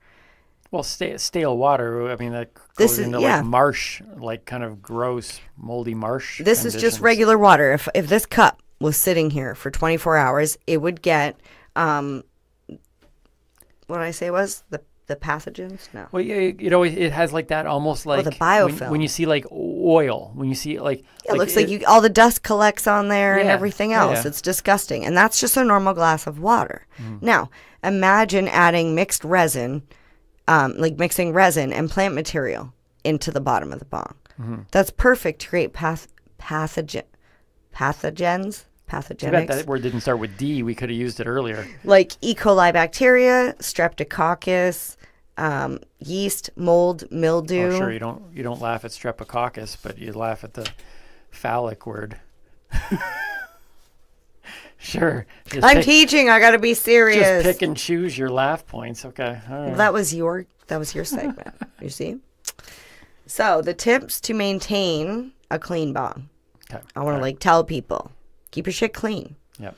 Well, stale water, I mean, that goes into like marsh, like kind of gross, moldy marsh. This is just regular water. If this cup was sitting here for 24 hours, it would get, what did I say was? The pathogens? No. Well, it has like that almost like the biofilm. When you see like oil, when you see like... It looks like all the dust collects on there and everything else. It's disgusting. And that's just a normal glass of water. Now, imagine adding mixed resin, like mixing resin and plant material into the bottom of the bong. That's perfect to create pathogens. Pathogenics. I bet that word didn't start with D. We could have used it earlier. Like E. coli bacteria, streptococcus, yeast, mold, mildew. Oh, sure. You don't laugh at streptococcus, but you laugh at the phallic word. Sure. I'm teaching. I got to be serious. Just pick and choose your laugh points. Okay. All right. Well, that was your segment. You see. So the tips to maintain a clean bong. Okay. I want to tell people, keep your shit clean. Yep.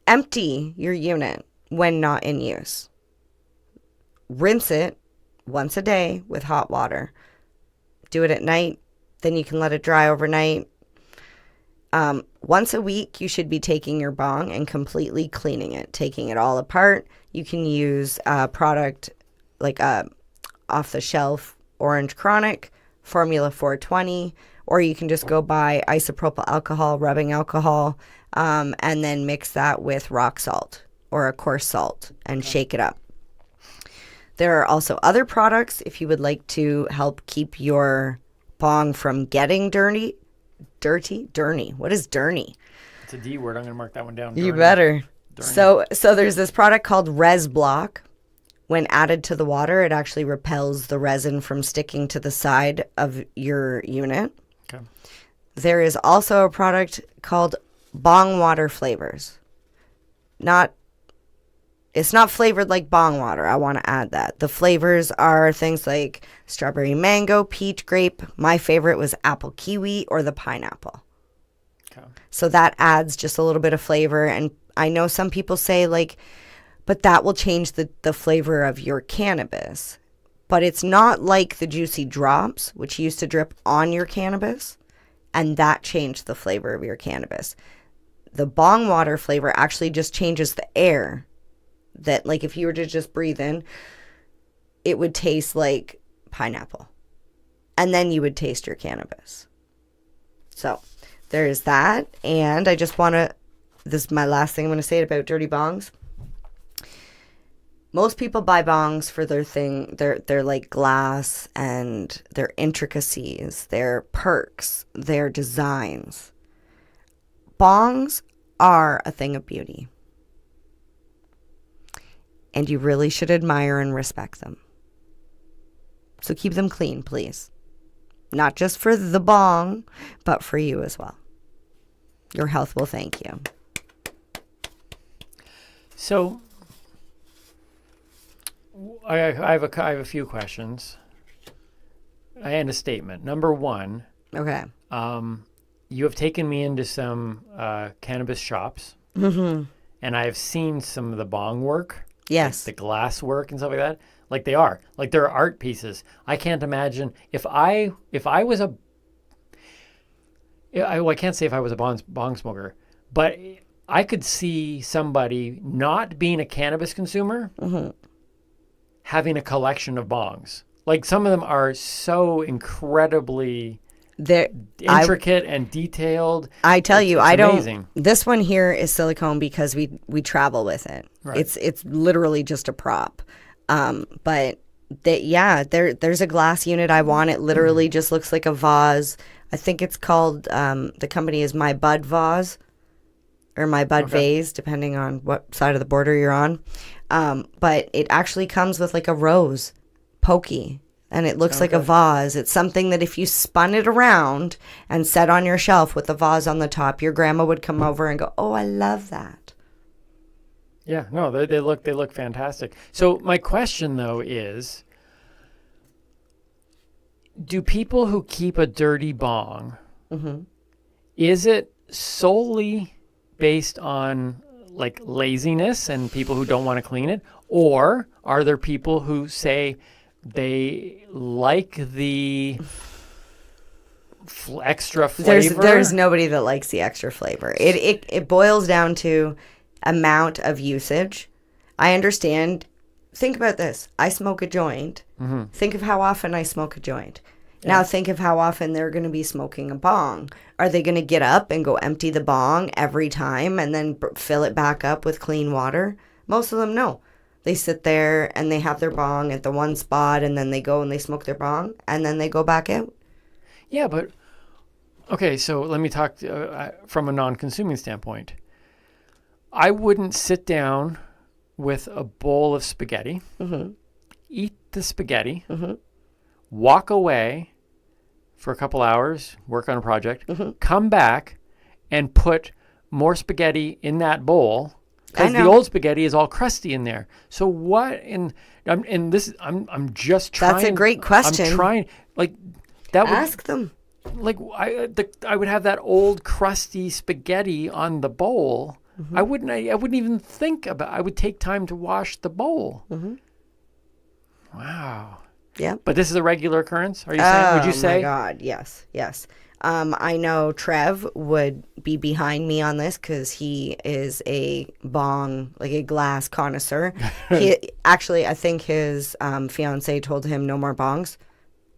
Empty your unit when not in use. Rinse it once a day with hot water. Do it at night. Then you can let it dry overnight. Once a week, you should be taking your bong and completely cleaning it, taking it all apart. You can use a product like off-the-shelf Orange Chronic, Formula 420, or you can just go buy isopropyl alcohol, rubbing alcohol, and then mix that with rock salt or a coarse salt and shake it up. There are also other products if you would like to help keep your bong from getting dirty. What is dirty? It's a D word. I'm going to mark that one down. You better. So there's this product called Res Block. When added to the water, it actually repels the resin from sticking to the side of your unit. Okay. There is also a product called Bong Water Flavors. It's not flavored like bong water. I want to add that. The flavors are things like strawberry mango, peach grape. My favorite was apple kiwi or the pineapple. Okay. So that adds just a little bit of flavor. And I know some people say but that will change the flavor of your cannabis. But it's not like the juicy drops, which used to drip on your cannabis. And that changed the flavor of your cannabis. The bong water flavor actually just changes the air. That if you were to just breathe in, it would taste like pineapple. And then you would taste your cannabis. So there's that. And I just want to, this is my last thing I'm going to say about dirty bongs. Most people buy bongs for their like glass and their intricacies, their perks, their designs. Bongs are a thing of beauty. And you really should admire and respect them. So keep them clean, please. Not just for the bong, but for you as well. Your health will thank you. So, I have a few questions and a statement. Number one. Okay. You have taken me into some cannabis shops. Mm-hmm. And I have seen some of the bong work. Yes. Like the glass work and stuff like that. Like they are. Like they're art pieces. I can't imagine if I was a... I can't say if I was a bong smoker, but I could see somebody not being a cannabis consumer having a collection of bongs. Like some of them are so incredibly They're intricate and detailed. I tell you, it's I don't. amazing. This one here is silicone because we travel with it. Right. It's literally just a prop. But there's a glass unit I want. It literally just looks like a vase. I think it's called the company is My Bud Vase or My Bud Vase, depending on what side of the border you're on. But it actually comes with like a rose pokey. And it looks like a vase. It's something that if you spun it around and set on your shelf with the vase on the top, your grandma would come over and go, "Oh, I love that." Yeah, no, they look fantastic. So my question though is, do people who keep a dirty bong, is it solely based on like laziness and people who don't want to clean it, or are there people who say they like the extra flavor? There's nobody that likes the extra flavor. It boils down to amount of usage. I understand. Think about this. I smoke a joint. Think of how often I smoke a joint. Yeah. Now think of how often they're going to be smoking a bong. Are they going to get up and go empty the bong every time and then fill it back up with clean water? Most of them, no. They sit there and they have their bong at the one spot and then they go and they smoke their bong and then they go back out. Yeah, but okay, so let me talk from a non-consuming standpoint. I wouldn't sit down with a bowl of spaghetti, eat the spaghetti, walk away for a couple hours, work on a project, come back and put more spaghetti in that bowl. Because the old spaghetti is all crusty in there. So what I'm just trying. That's a great question. I'm trying, like that. Ask them. Like I would have that old crusty spaghetti on the bowl. I wouldn't even think about. I would take time to wash the bowl. Wow. Yeah. But this is a regular occurrence. Are you saying? Would you say? Oh my God! Yes. I know Trev would be behind me on this because he is a bong, like a glass connoisseur. I think his fiance told him no more bongs,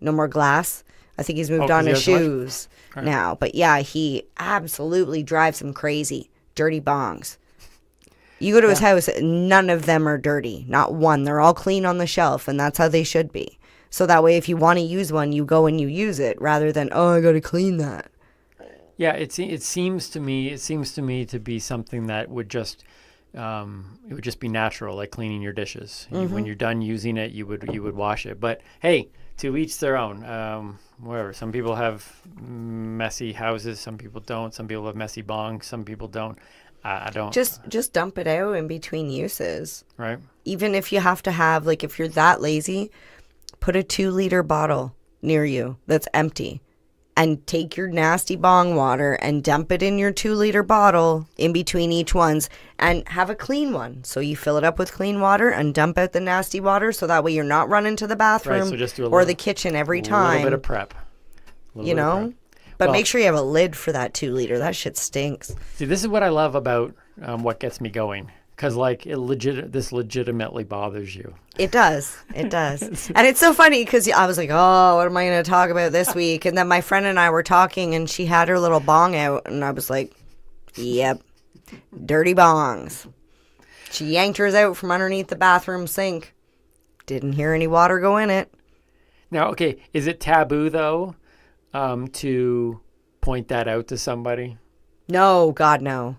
no more glass. I think he's moved on to shoes now. But yeah, he absolutely drives him crazy. Dirty bongs. You go to his house, none of them are dirty. Not one. They're all clean on the shelf, and that's how they should be. So that way, if you want to use one, you go and you use it rather than, oh, I got to clean that. Yeah, it seems to me to be something that would just it would just be natural, like cleaning your dishes. When you're done using it, you would wash it. But hey, to each their own. Whatever. Some people have messy houses. Some people don't. Some people have messy bongs. Some people don't. I don't. Just dump it out in between uses. Right. Even if you have to have, like, if you're that lazy, put a 2-liter bottle near you that's empty and take your nasty bong water and dump it in your 2-liter bottle in between each ones and have a clean one. So you fill it up with clean water and dump out the nasty water so that way you're not running to the bathroom so just do or the kitchen every time. A little bit of prep. But make sure you have a lid for that 2-liter. That shit stinks. See, this is what I love about what gets me going. Because, like, this legitimately bothers you. It does. And it's so funny because I was like, oh, what am I going to talk about this week? And then my friend and I were talking, and she had her little bong out, and I was like, yep, dirty bongs. She yanked hers out from underneath the bathroom sink. Didn't hear any water go in it. Now, okay, is it taboo, though, to point that out to somebody? No, God, no.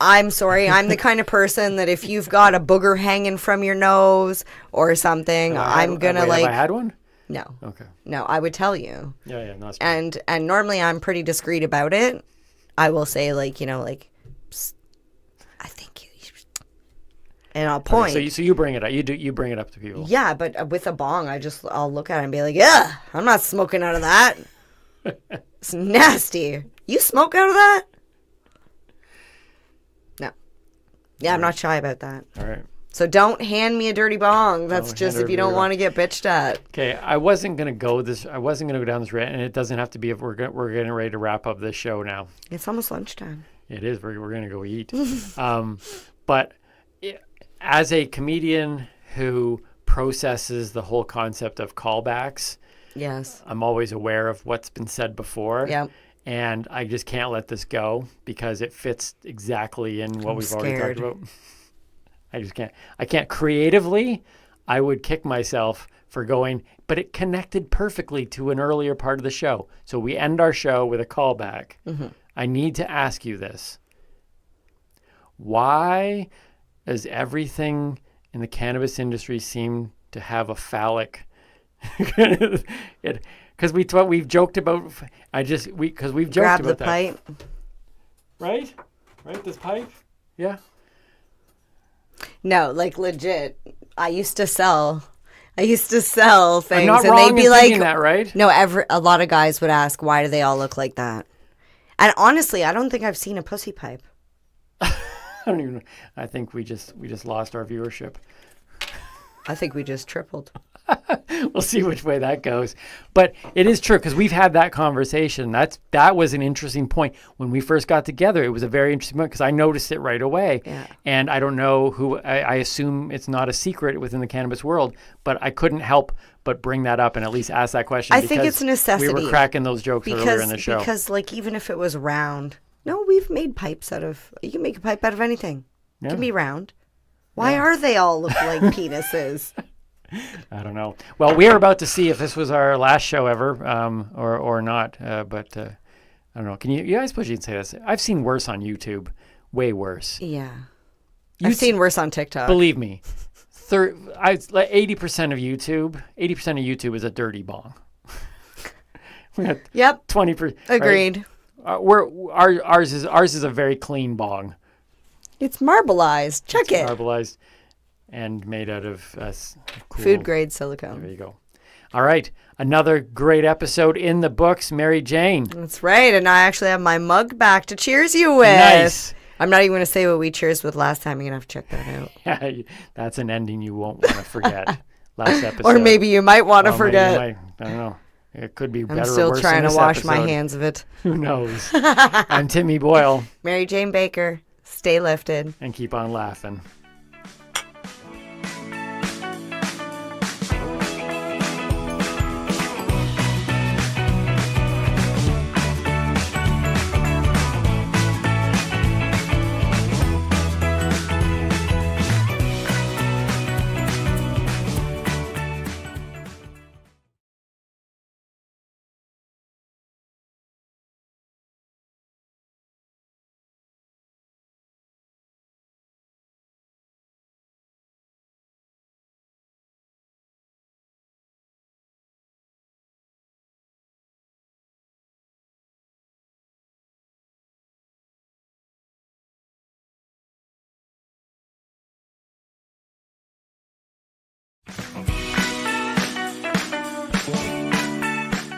I'm sorry. I'm the kind of person that if you've got a booger hanging from your nose or something, I'm going to like... Have I had one? No. Okay. No, I would tell you. Yeah, no, that's and normally I'm pretty discreet about it. I will say, like, Psst, I think you... And I'll point. Okay, so you bring it up. You bring it up to people. Yeah, but with a bong, I'll look at it and be like, yeah, I'm not smoking out of that. It's nasty. You smoke out of that? Yeah, I'm not shy about that. All right. So don't hand me a dirty bong. That's just if you don't want to get bitched at. Okay, I wasn't gonna go down this rant, and it doesn't have to be. We're getting ready to wrap up this show now. It's almost lunchtime. It is. We're gonna go eat. But as a comedian who processes the whole concept of callbacks. Yes. I'm always aware of what's been said before. Yep. And I just can't let this go because it fits exactly in what we've already talked about. I just can't. I can't creatively. I would kick myself for going, but it connected perfectly to an earlier part of the show. So we end our show with a callback. Mm-hmm. I need to ask you this. Why does everything in the cannabis industry seem to have a phallic? Because we've joked about. Because we've joked Grab about the that. pipe. Right. This pipe. Yeah. No, like legit. I used to sell things, I'm not and wrong they'd be in like, thinking that, right? No, a lot of guys would ask, why do they all look like that? And honestly, I don't think I've seen a pussy pipe. I think we just lost our viewership. I think we just tripled. We'll see which way that goes. But it is true because we've had that conversation. That was an interesting point. When we first got together, it was a very interesting point because I noticed it right away. Yeah. And I don't know who, I assume it's not a secret within the cannabis world, but I couldn't help but bring that up and at least ask that question. I think it's a necessity. We were cracking those jokes earlier in the show. Because like even if it was round, no, we've made pipes you can make a pipe out of anything. Yeah. It can be round. Why are they all look like penises? I don't know. Well, we are about to see if this was our last show ever, or not. But I don't know. Can you? I suppose you can say this. I've seen worse on YouTube, way worse. Yeah, I've seen worse on TikTok. Believe me, 80% of YouTube is a dirty bong. Yep. 20%. Agreed. Right? Ours is a very clean bong. It's marbleized. Check it. Marbleized. And made out of cool, food grade silicone. There you go. All right. Another great episode in the books, Mary Jane. That's right. And I actually have my mug back to cheers you with. Nice. I'm not even going to say what we cheers with last time. You're going to have to check that out. Yeah, that's an ending you won't want to forget. Last episode. Or maybe you might want to forget. I don't know. It could be better or worse. I'm still trying to wash my episode. hands of it. Who knows? I'm Timmy Boyle. Mary Jane Baker. Stay lifted. And keep on laughing.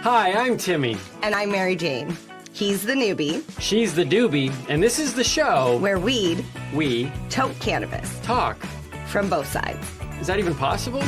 Hi, I'm Timmy. And I'm Mary Jane. He's the newbie. She's the doobie. And this is the show where we tote cannabis. Talk. From both sides. Is that even possible?